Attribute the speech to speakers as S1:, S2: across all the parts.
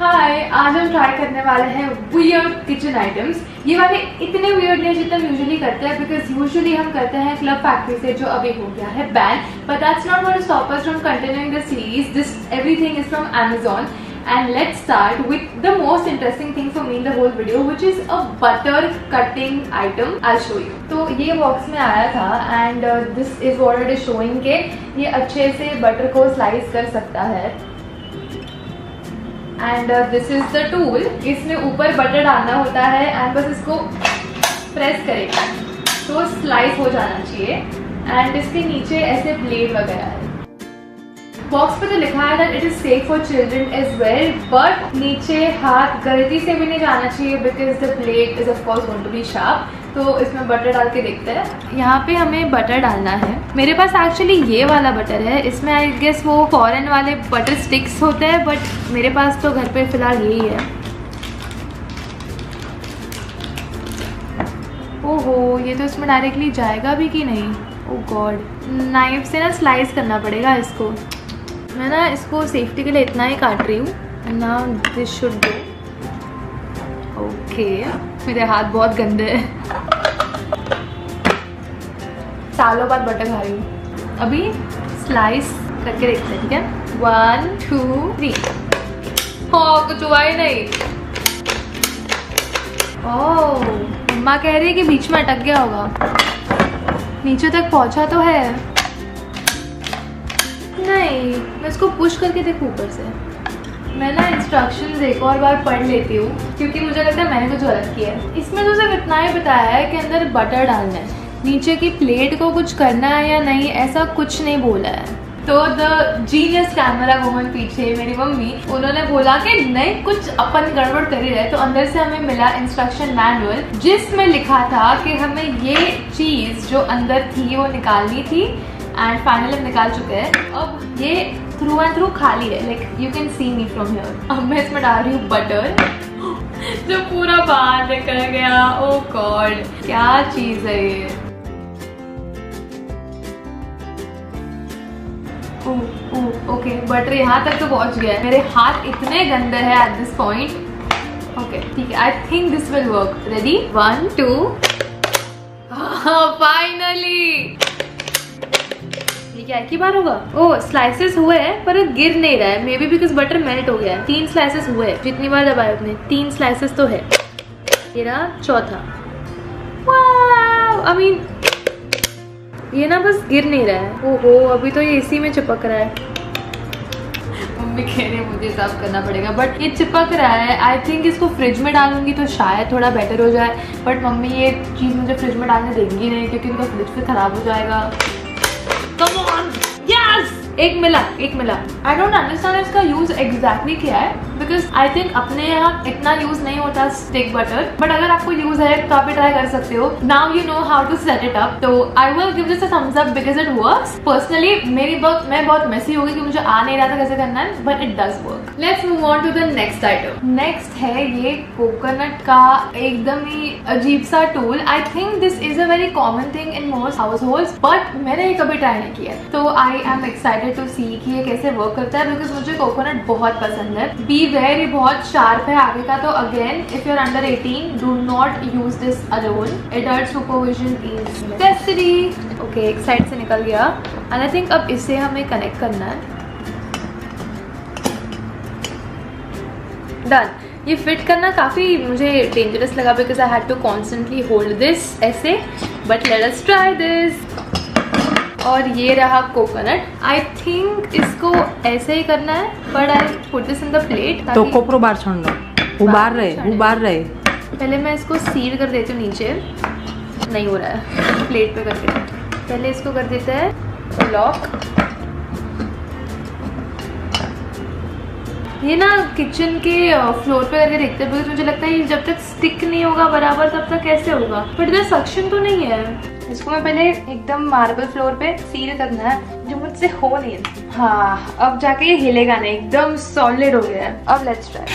S1: हाय, आज हम ट्राई करने वाले हैं वियर्ड किचन आइटम्स। ये वाले इतने वियर्ड नहीं जितना हम यूजुअली करते हैं, बिकॉज यूजुअली हम करते हैं क्लब फैक्ट्री से, जो अभी हो गया है ban, but that's not going to stop us from continuing the series. This everything is from Amazon and let's start with the most interesting thing for me in the whole video, which is a butter cutting item. I'll show you. तो ये box में आया था and this is what it is showing के ये अच्छे से butter को स्लाइस कर सकता है and this is the tool. इसमें ऊपर बटर डालना होता है and बस इसको प्रेस करेगा तो स्लाइस हो जाना चाहिए and इसके नीचे ऐसे ब्लेड वगैरह है। बॉक्स पे तो लिखा है that it is safe for children as well, but नीचे हाथ गलती से भी नहीं जाना चाहिए because the blade is of course going to be sharp. तो इसमें बटर डाल के देखते हैं। यहाँ पे हमें बटर डालना है। मेरे पास एक्चुअली ये वाला बटर है, इसमें आई गेस वो फॉरेन वाले बटर स्टिक्स होते हैं, बट मेरे पास तो घर पे फिलहाल यही है। ओहो, ये तो इसमें डायरेक्टली जाएगा भी कि नहीं? ओह गॉड, नाइफ से ना स्लाइस करना पड़ेगा इसको। मैं ना इसको सेफ्टी के लिए इतना ही काट रही हूँ। Now this should go. Okay, मेरे हाथ बहुत गंदे हैं। सालों बाद बटर खा रही हूँ। अभी स्लाइस करके देखते हैं, ठीक है? 1 2 3। ओह, कुछ हुआ ही नहीं। ओह, मम्मा कह रही है कि बीच में अटक गया होगा। नीचे तक पहुंचा तो है। नहीं, मैं इसको पुश करके देखूं ऊपर से। मैं ना इंस्ट्रक्शंस एक और बार पढ़ लेती हूँ, क्योंकि मुझे लगता है मैंने कुछ गलत किया है। इसमें तो सिर्फ इतना ही बताया है कि अंदर बटर डालना है, नीचे की प्लेट को कुछ करना है या नहीं, ऐसा कुछ नहीं बोला है। तो द जीनियस कैमरा वुमन पीछे मेरी मम्मी, उन्होंने बोला कि नहीं, कुछ अपन गड़बड़ कर ही रहे। तो अंदर से हमें मिला इंस्ट्रक्शन मैनुअल, जिसमें लिखा था कि हमें ये चीज़ जो अंदर थी वो निकालनी थी एंड फाइनली हम निकाल चुके हैं। अब ये थ्रू एंड थ्रू खाली है, like you can see me from here. अब मैं इसमें डाल रही हूँ बटर जो पूरा बाहर निकल गया। ओह गॉड, क्या चीज़ है ये। ओके, बटर यहाँ तक तो पहुँच गया है। मेरे हाथ इतने गंदे हैं एट दिस पॉइंट। ओके, ठीक है, आई think this will work. Ready? 1 2। Finally. ये क्या एक ही बार होगा? ओह, स्लाइसेस हुए हैं पर गिर नहीं रहा है, may be because butter melt हो गया है। 3 स्लाइसेस हुए हैं, जितनी बार दबाए अपने 3 स्लाइसेस तो है। ये रहा चौथा। वाव, आई मीन ये ना बस गिर नहीं रहा है। ओहो, अभी तो ये इसी में चिपक रहा है। मम्मी कह रही है मुझे साफ करना पड़ेगा, बट ये चिपक रहा है। आई थिंक इसको फ्रिज में डालूंगी तो शायद थोड़ा बेटर हो जाए, बट मम्मी ये चीज़ मुझे फ्रिज में डालने देंगी नहीं, क्योंकि उनका फ्रिज फिर खराब हो जाएगा। Come on! Yes! एक मिला। आई डोंट अंडरस्टैंड इसका यूज एग्जैक्टली क्या है, बिकॉज आई थिंक अपने यहाँ इतना यूज नहीं होता स्टिक बटर, बट अगर आपको यूज है तो आप भी ट्राई कर सकते हो। Now you know how to set it up, तो I will give this a thumbs up because it works. Personally मैं बहुत मेसी हो गई कि मुझे आ नहीं रहा था कैसे करना है, but it does work. Let's move on to the next item. Next है ये कोकोनट का एकदम ही अजीब सा tool. I think this is a very common thing in most households, but मैंने ये कभी ट्राई नहीं किया, तो I am excited to see कि ये कैसे वर्क करता है, बिकॉज मुझे कोकोनट बहुत पसंद है। बी वेरी बहुत शार्प है आगे का, तो again if you are under 18 do not use this alone. Adult supervision is necessary. Okay, एक साइड से निकल गया एंड आई थिंक अब इसे हमें कनेक्ट करना है। डन। ये फिट करना काफ़ी मुझे डेंजरस लगा, because I had to constantly hold this ऐसे, but let us try this. और ये रहा कोकोनट। आई थिंक इसको ऐसे ही करना है, but I put this in the plate.
S2: तो कोपरो बार छोड़ लो, उबार रहे।
S1: पहले मैं इसको सील कर देती हूँ नीचे। नहीं हो रहा है, प्लेट पे करके पहले इसको कर देते हैं लॉक। ये ना किचन के फ्लोर पे करके देखते हैं, बिकॉज मुझे लगता है जब तक स्टिक नहीं होगा बराबर तब तक कैसे होगा, बट इधर सक्शन तो नहीं है। इसको मैं पहले एकदम मार्बल फ्लोर पे सील करना है, जो मुझसे हो नहीं है। हाँ, अब जाके ये हिलेगा नहीं, एकदम सॉलिड हो गया है। अब लेट्स ट्राई।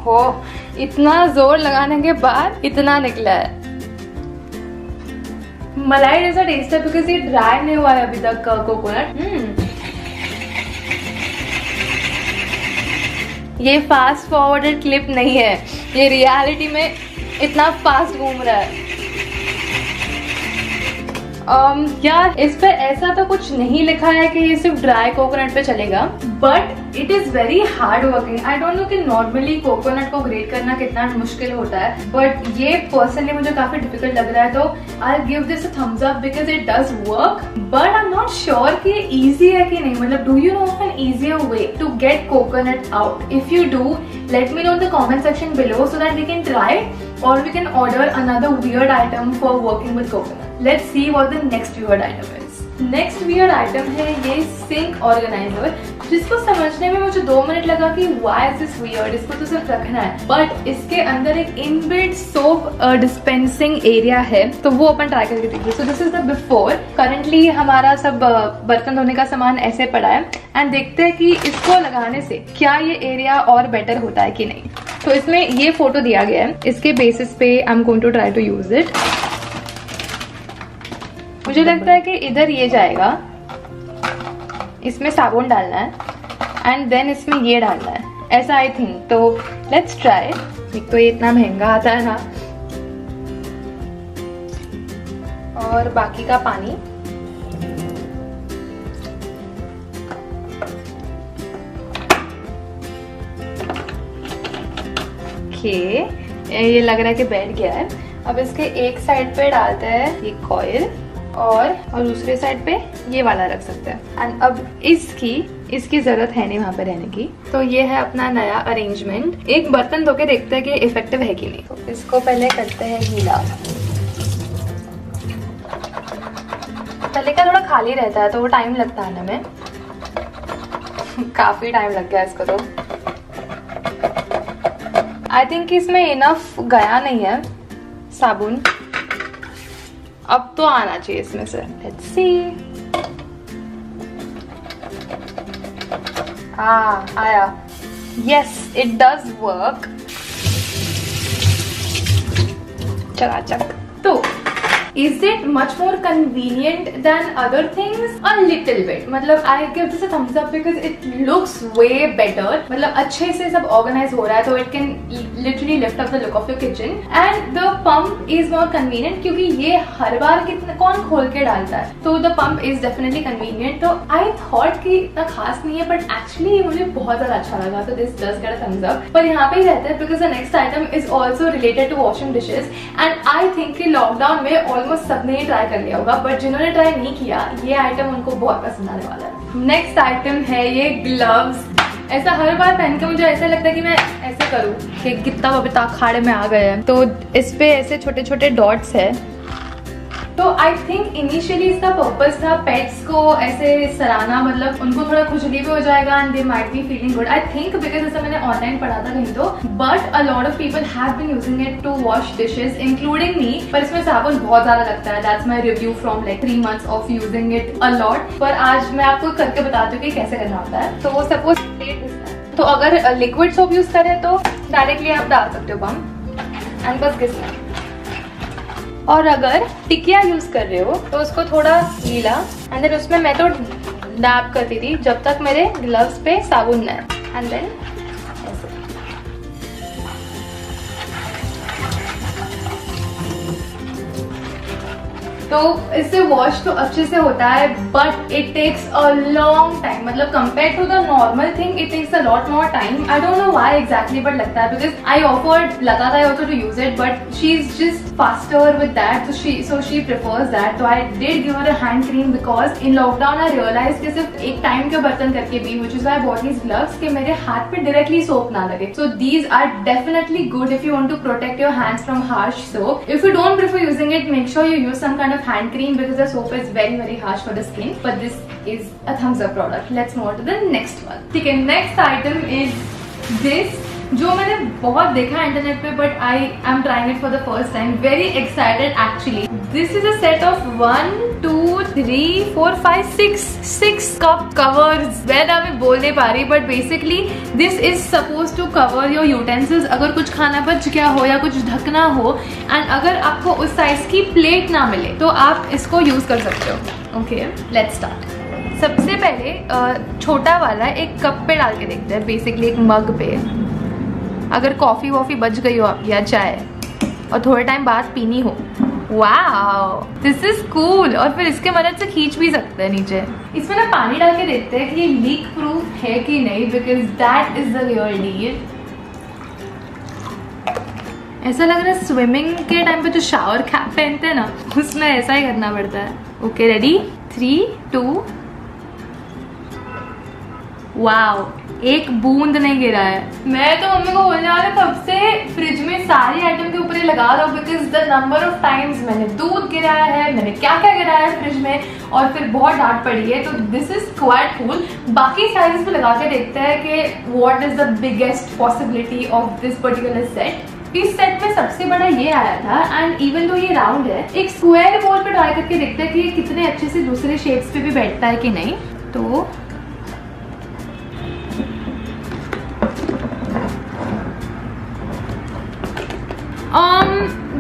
S1: हो, इतना जोर लगाने के बाद इतना निकला है। मलाई जैसा टेस्ट है, बिकॉज ये ड्राई नहीं हुआ है अभी तक कोकोनट। ये फास्ट फॉरवर्डेड क्लिप नहीं है, ये रियलिटी में इतना फास्ट घूम रहा है। यार इस पे ऐसा तो कुछ नहीं लिखा है कि ये सिर्फ ड्राई कोकोनट पे चलेगा, but it is very hard working. I don't no कि नॉर्मली कोकोनट को ग्रेट करना कितना मुश्किल होता है, बट ये पर्सनली मुझे काफी डिफिकल्ट लग रहा है, तो I give this a thumbs up because it does work. But I am not sure कि इजी है कि नहीं। मतलब do you know of an easier way to get coconut out? If you do, let me know in the comment section below so that we can try or we can order another weird item for working with coconut. Let's see what the next weird item is. Next weird item है ये sink organizer, जिसको समझने में मुझे 2 minute लगा कि why is this weird, इसको तो सिर्फ रखना है, बट इसके अंदर एक इनबिल्ट सोप डिस्पेंसिंग एरिया है, तो वो अपन ट्राई करके देखिए। So this is the before. Currently हमारा सब बर्तन धोने का सामान ऐसे पड़ा है, एंड देखते हैं कि इसको लगाने से क्या ये एरिया और बेटर होता है कि नहीं। तो इसमें ये फोटो दिया गया है, इसके बेसिस पे I am going to try to use it. मुझे लगता है कि इधर ये जाएगा, इसमें साबुन डालना है एंड देन इसमें ये डालना है, ऐसा आई थिंक। तो लेट्स ट्राई। एक तो ये इतना महंगा आता है ना, और बाकी का पानी ये लग रहा है कि बैठ गया है। अब इसके एक साइड पे डालते हैं ये कॉइल, और दूसरे साइड पे ये वाला रख सकते हैं। एंड अब इसकी जरूरत है नहीं वहां पे रहने की। तो ये है अपना नया अरेंजमेंट। एक बर्तन धो के देखते हैं कि इफेक्टिव है कि नहीं। तो इसको पहले करते हैं गीला। पहले का थोड़ा खाली रहता है तो वो टाइम लगता है आने में काफी टाइम लग गया इसको। तो आई थिंक इसमें इनफ गया नहीं है साबुन, अब तो आना चाहिए इसमें से। Let's see. आया। Yes, it does work. चकाचक। तो is it much more convenient than other things? A little bit. मतलब I give this a thumbs up because it looks way better. मतलब अच्छे से सब organize हो रहा है, तो it can literally lift up the look of your kitchen. And the pump is more convenient क्योंकि ये हर बार कितना कौन खोल के डालता है, तो the pump is definitely convenient. तो I thought कि इतना खास नहीं है, but actually ये मुझे बहुत ज़्यादा अच्छा लगा, तो this does get a thumbs up. पर यहाँ पे ही रहते हैं because the next item is also related to washing dishes, and I think कि लॉकडाउन में ऑलमोस्ट सबने ही ट्राई कर लिया होगा, बट जिन्होंने ट्राई नहीं किया ये आइटम उनको बहुत पसंद आने वाला है। नेक्स्ट आइटम है ये ग्लव्स। ऐसा हर बार पहन के मुझे ऐसा लगता है कि मैं ऐसे करूँ कि कितना बबीता अखाड़े में आ गए हैं। तो इस पे ऐसे छोटे छोटे डॉट्स है। तो आई थिंक इनिशियली इसका पर्पस था पेट्स को ऐसे सराहना, मतलब उनको थोड़ा खुजली भी हो जाएगा and they might be feeling good. I think because ऐसा मैंने ऑनलाइन पढ़ा था कहीं तो, but a lot of people have been using it to wash dishes including me. पर इसमें साबुन बहुत ज्यादा लगता है। That's my review from like 3 months of using it a lot. पर आज मैं आपको करके बताती हूँ कि कैसे करना होता है। तो वो सपोज तो अगर लिक्विड सोप यूज करें तो डायरेक्टली आप डाल सकते हो पम्प एंड बस घिसना। और अगर टिकिया यूज कर रहे हो तो उसको थोड़ा गीला, एंड देन उसमें मैं तो डैब करती थी जब तक मेरे ग्लव्स पे साबुन न है, एंड देन ऐसे। तो इससे वॉश तो अच्छे से होता है, but it takes a long time. मतलब compare to the normal thing it takes a lot more time. I don't know why exactly, but लगता है बिकॉज आई ऑफर्ड लगातार also to use it, but she is just faster with that, so she prefers that. तो I did give her a hand cream because in lockdown I realized कि सिर्फ एक time के बर्तन करके भी, which is why I bought these gloves, कि मेरे हाथ पे directly soap ना लगे. So these are definitely good if you want to protect your hands from harsh soap. If you don't prefer using it, make sure you use some kind of hand cream because the soap is very harsh for the skin. But this is a thumbs up product. Let's move on to the next one. ठीक है, next item is this, जो मैंने बहुत देखा है internet पे, but I am trying it for the first time. Very excited actually. This is a set of 1 2 3 4 5 6 cup covers. मैं अभी बोल नहीं पा रही, but basically this is suppose to cover your utensils. अगर कुछ खाना बच गया हो या कुछ ढकना हो, एंड अगर आपको उस साइज की प्लेट ना मिले तो आप इसको यूज कर सकते हो। Okay, let's start. सबसे पहले छोटा वाला एक कप पे डाल के देखते हैं, बेसिकली एक मग पे। अगर कॉफ़ी वॉफ़ी बच गई हो आप या चाय और थोड़े टाइम बाद पीनी हो, वाओ दिस इज कूल। और फिर इसके मदद से खींच भी सकते हैं नीचे। इसमें ना पानी डाल के देखते हैं कि ये लीक प्रूफ है कि नहीं, because that is the real deal. ऐसा लग रहा है स्विमिंग के टाइम पे जो शावर कैप पहनते हैं ना, उसमें ऐसा ही करना पड़ता है। Okay ready, 3 2। वाओ, एक बूंद नहीं गिरा है। मैं तो मम्मी को बोलने वाला कब से फ्रिज में सारी आइटम के ऊपर ही लगा रहा हूँ, because the number of times मैंने दूध गिराया है, मैंने क्या क्या गिराया है फ्रिज में, और फिर बहुत डांट पड़ी है। तो दिस इज क्वाइट कूल। बाकी साइजेस पे लगा के देखते हैं कि what is the biggest possibility of this particular set. इस सेट में सबसे बड़ा ये आया था, एंड इवन दो ये राउंड है, एक स्क्वायर बोल पे ट्राई करके देखते हैं कि ये कितने अच्छे से दूसरे शेप्स पे भी बैठता है कि नहीं। तो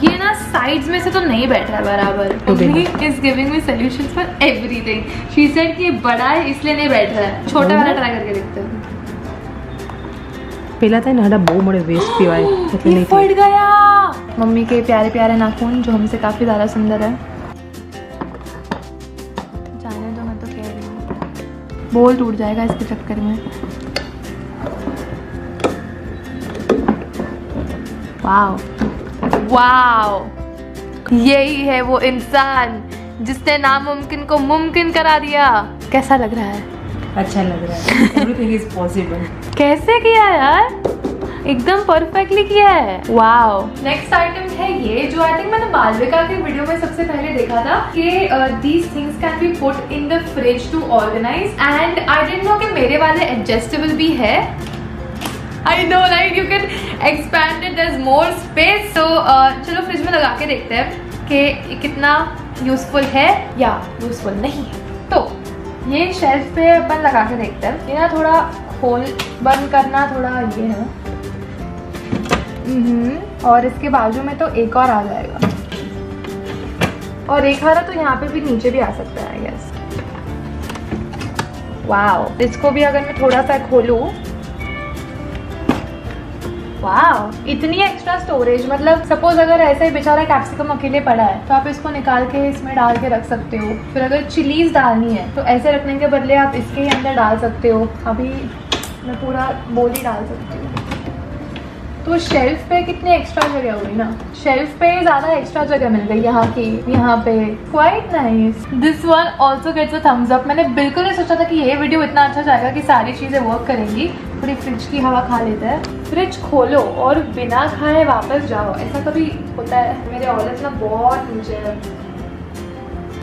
S1: ये ना साइड्स में से तो नहीं बैठ रहा है बराबर। Mummy is giving me solutions for everything. She said कि ये बड़ा है इसलिए नहीं बैठ रहा है, छोटा वाला ट्राई करके देखते हैं।
S2: पहला था ना बहु मोड़े वेस्ट पीवाय એટલે
S1: ये
S2: नहीं
S1: फट गया। मम्मी के प्यारे प्यारे नाखून जो हमसे काफी ज्यादा सुंदर है। जाने दो, मैं तो कह रही हूँ बोल टूट जाएगा इसके चक्कर में। वाओ वाओ, यही है वो इंसान जिसने नामुमकिन को मुमकिन करा दिया। कैसा लग रहा है?
S2: अच्छा लग रहा है। Everything is possible.
S1: कैसे किया यार, एकदम परफेक्टली किया है। वाओ। नेक्स्ट आइटम है ये, जो आई थिंक मैंने मालविका के वीडियो में सबसे पहले देखा था कि these things can be put in the fridge to organise, and I didn't know कि मेरे वाले एडजस्टेबल भी है। I know, right? You can expand it. There's more space. So चलो फ्रिज में लगा के देखते हैं कि कितना यूजफुल है या यूजफुल नहीं है। तो ये शेल्फ पे अपन लगा के देखते हैं। ये ना थोड़ा होल बंद करना थोड़ा ये है, और इसके बाजू में तो एक और आ जाएगा, और एक हरा तो यहाँ पे भी नीचे भी आ सकता है आई गेस। वाओ, इसको भी अगर मैं थोड़ा सा खोलूँ, वाओ इतनी एक्स्ट्रा स्टोरेज। मतलब सपोज अगर ऐसा ही बेचारा कैप्सिकम अकेले पड़ा है तो आप इसको निकाल के इसमें डाल के रख सकते हो। फिर अगर चिलीज डालनी है तो ऐसे रखने के बदले आप इसके ही अंदर डाल सकते हो। अभी मैं पूरा बोल ही डाल सकती हूँ। तो शेल्फ पे कितनी एक्स्ट्रा जगह हुई ना, शेल्फ पे ज़्यादा एक्स्ट्रा जगह मिल गई यहाँ की, यहाँ पे quite nice. This one also gets a thumbs up. मैंने बिल्कुल नहीं सोचा था कि ये वीडियो इतना अच्छा जाएगा कि सारी चीज़ें वर्क करेंगी। थोड़ी फ्रिज की हवा खा लेते हैं। फ्रिज खोलो और बिना खाए वापस जाओ, ऐसा कभी होता है? मेरे ऑर्डर्स ना बहुत नीचे है।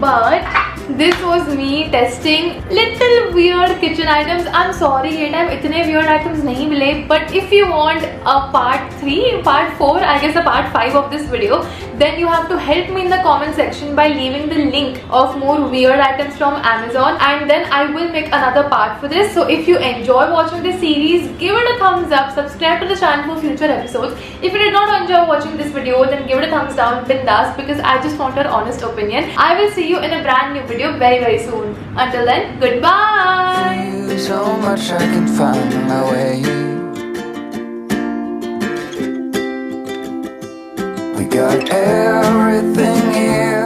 S1: But this was me testing little weird kitchen items. I am sorry ये टाइम इतने वियर्ड आइटम्स नहीं मिले, but if you want a part 3, part 4, I guess a part 5 of this video, then you have to help me in the comment section by leaving the link of more weird items from Amazon, and then I will make another part for this. So if you enjoy watching this series, give it a thumbs up, subscribe to the channel for future episodes. If you did not enjoy watching this video, then give it a thumbs down, bindas, because I just want your honest opinion. I will see you in a brand new video very very soon. Until then, goodbye.
S3: So much I can find my way. We got everything here.